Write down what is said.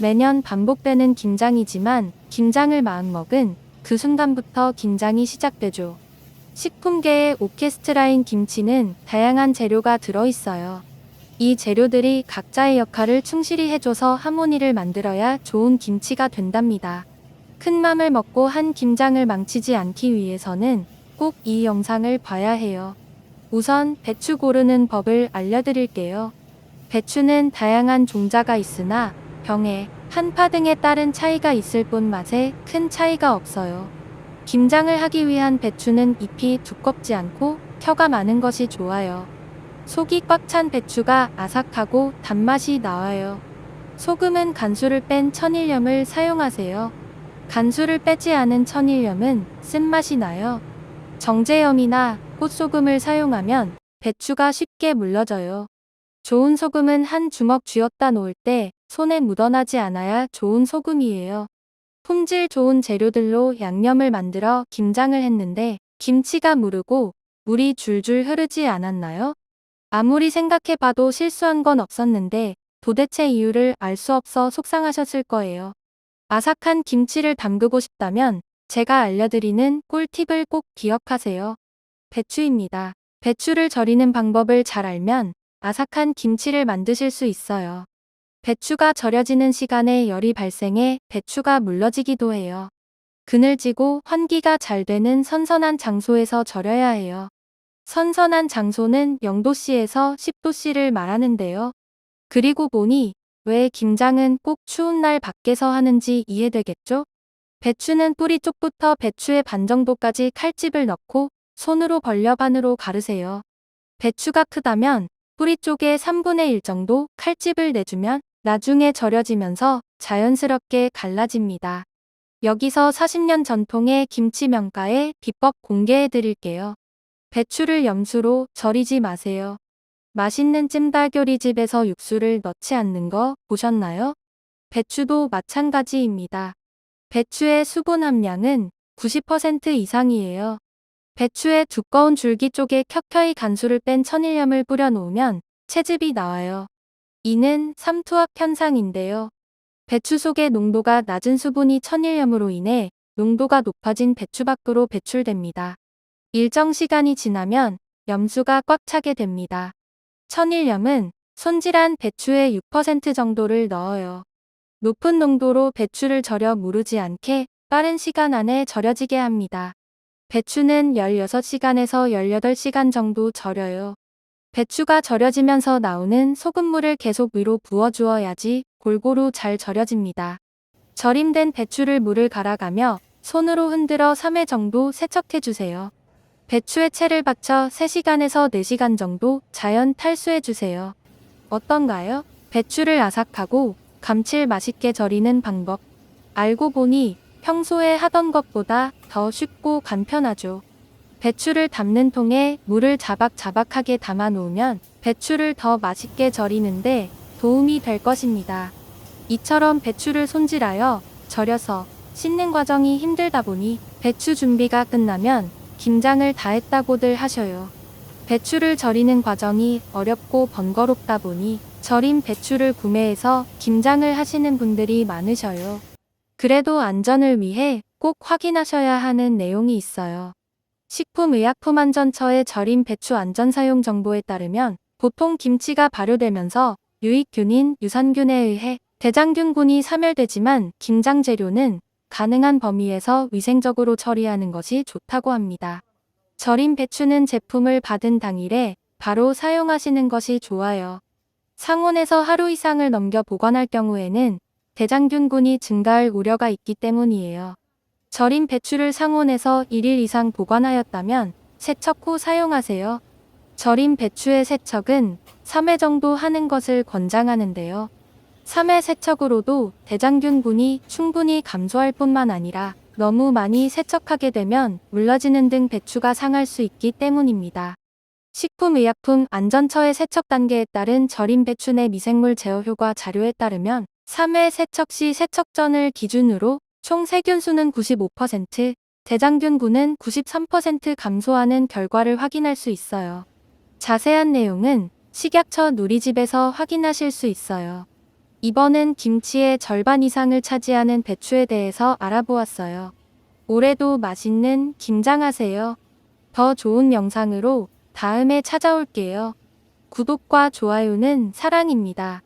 매년 반복되는 김장이지만 김장을 마음먹은 그 순간부터 긴장이 시작되죠. 식품계의 오케스트라인 김치는 다양한 재료가 들어있어요. 이 재료들이 각자의 역할을 충실히 해줘서 하모니를 만들어야 좋은 김치가 된답니다. 큰 맘을 먹고 한 김장을 망치지 않기 위해서는 꼭 이 영상을 봐야 해요. 우선 배추 고르는 법을 알려드릴게요. 배추는 다양한 종자가 있으나 병에, 한파 등에 따른 차이가 있을 뿐 맛에 큰 차이가 없어요. 김장을 하기 위한 배추는 잎이 두껍지 않고 켜가 많은 것이 좋아요. 속이 꽉 찬 배추가 아삭하고 단맛이 나와요. 소금은 간수를 뺀 천일염을 사용하세요. 간수를 빼지 않은 천일염은 쓴맛이 나요. 정제염이나 꽃소금을 사용하면 배추가 쉽게 물러져요. 좋은 소금은 한 주먹 쥐었다 놓을 때 손에 묻어나지 않아야 좋은 소금이에요. 품질 좋은 재료들로 양념을 만들어 김장을 했는데 김치가 무르고 물이 줄줄 흐르지 않았나요? 아무리 생각해봐도 실수한 건 없었는데 도대체 이유를 알 수 없어 속상하셨을 거예요. 아삭한 김치를 담그고 싶다면 제가 알려드리는 꿀팁을 꼭 기억하세요. 배추입니다. 배추를 절이는 방법을 잘 알면 아삭한 김치를 만드실 수 있어요. 배추가 절여지는 시간에 열이 발생해 배추가 물러지기도 해요. 그늘지고 환기가 잘 되는 선선한 장소에서 절여야 해요. 선선한 장소는 0도씨에서 10도씨를 말하는데요. 그리고 보니 왜 김장은 꼭 추운 날 밖에서 하는지 이해되겠죠? 배추는 뿌리 쪽부터 배추의 반 정도까지 칼집을 넣고 손으로 벌려 반으로 가르세요. 배추가 크다면 뿌리 쪽에 3분의 1 정도 칼집을 내주면 나중에 절여지면서 자연스럽게 갈라집니다. 여기서 40년 전통의 김치 명가의 비법 공개해 드릴게요. 배추를 염수로 절이지 마세요. 맛있는 찜닭요리집에서 육수를 넣지 않는 거 보셨나요? 배추도 마찬가지입니다. 배추의 수분 함량은 90% 이상이에요. 배추의 두꺼운 줄기 쪽에 켜켜이 간수를 뺀 천일염을 뿌려 놓으면 채즙이 나와요. 이는 삼투압 현상인데요. 배추 속의 농도가 낮은 수분이 천일염으로 인해 농도가 높아진 배추 밖으로 배출됩니다. 일정 시간이 지나면 염수가 꽉 차게 됩니다. 천일염은 손질한 배추의 6% 정도를 넣어요. 높은 농도로 배추를 절여 무르지 않게 빠른 시간 안에 절여지게 합니다. 배추는 16시간에서 18시간 정도 절여요. 배추가 절여지면서 나오는 소금물을 계속 위로 부어주어야지 골고루 잘 절여집니다. 절임된 배추를 물을 갈아가며 손으로 흔들어 3회 정도 세척해주세요. 배추에 채를 받쳐 3시간에서 4시간 정도 자연 탈수해주세요. 어떤가요? 배추를 아삭하고 감칠 맛있게 절이는 방법. 알고 보니 평소에 하던 것보다 더 쉽고 간편하죠. 배추를 담는 통에 물을 자박자박하게 담아 놓으면 배추를 더 맛있게 절이는데 도움이 될 것입니다. 이처럼 배추를 손질하여 절여서 씻는 과정이 힘들다 보니 배추 준비가 끝나면 김장을 다 했다고들 하셔요. 배추를 절이는 과정이 어렵고 번거롭다 보니 절인 배추를 구매해서 김장을 하시는 분들이 많으셔요. 그래도 안전을 위해 꼭 확인하셔야 하는 내용이 있어요. 식품의약품안전처의 절인 배추 안전사용 정보에 따르면 보통 김치가 발효되면서 유익균인 유산균에 의해 대장균군이 사멸되지만 김장 재료는 가능한 범위에서 위생적으로 처리하는 것이 좋다고 합니다. 절인 배추는 제품을 받은 당일에 바로 사용하시는 것이 좋아요. 상온에서 하루 이상을 넘겨 보관할 경우에는 대장균군이 증가할 우려가 있기 때문이에요. 절인 배추를 상온에서 1일 이상 보관하였다면 세척 후 사용하세요. 절인 배추의 세척은 3회 정도 하는 것을 권장하는데요. 3회 세척으로도 대장균군이 충분히 감소할 뿐만 아니라 너무 많이 세척하게 되면 물러지는 등 배추가 상할 수 있기 때문입니다. 식품의약품안전처의 세척 단계에 따른 절인 배추 내 미생물 제어 효과 자료에 따르면 3회 세척 시 세척전을 기준으로 총 세균수는 95%, 대장균군은 93% 감소하는 결과를 확인할 수 있어요. 자세한 내용은 식약처 누리집에서 확인하실 수 있어요. 이번은 김치의 절반 이상을 차지하는 배추에 대해서 알아보았어요. 올해도 맛있는 김장하세요. 더 좋은 영상으로 다음에 찾아올게요. 구독과 좋아요는 사랑입니다.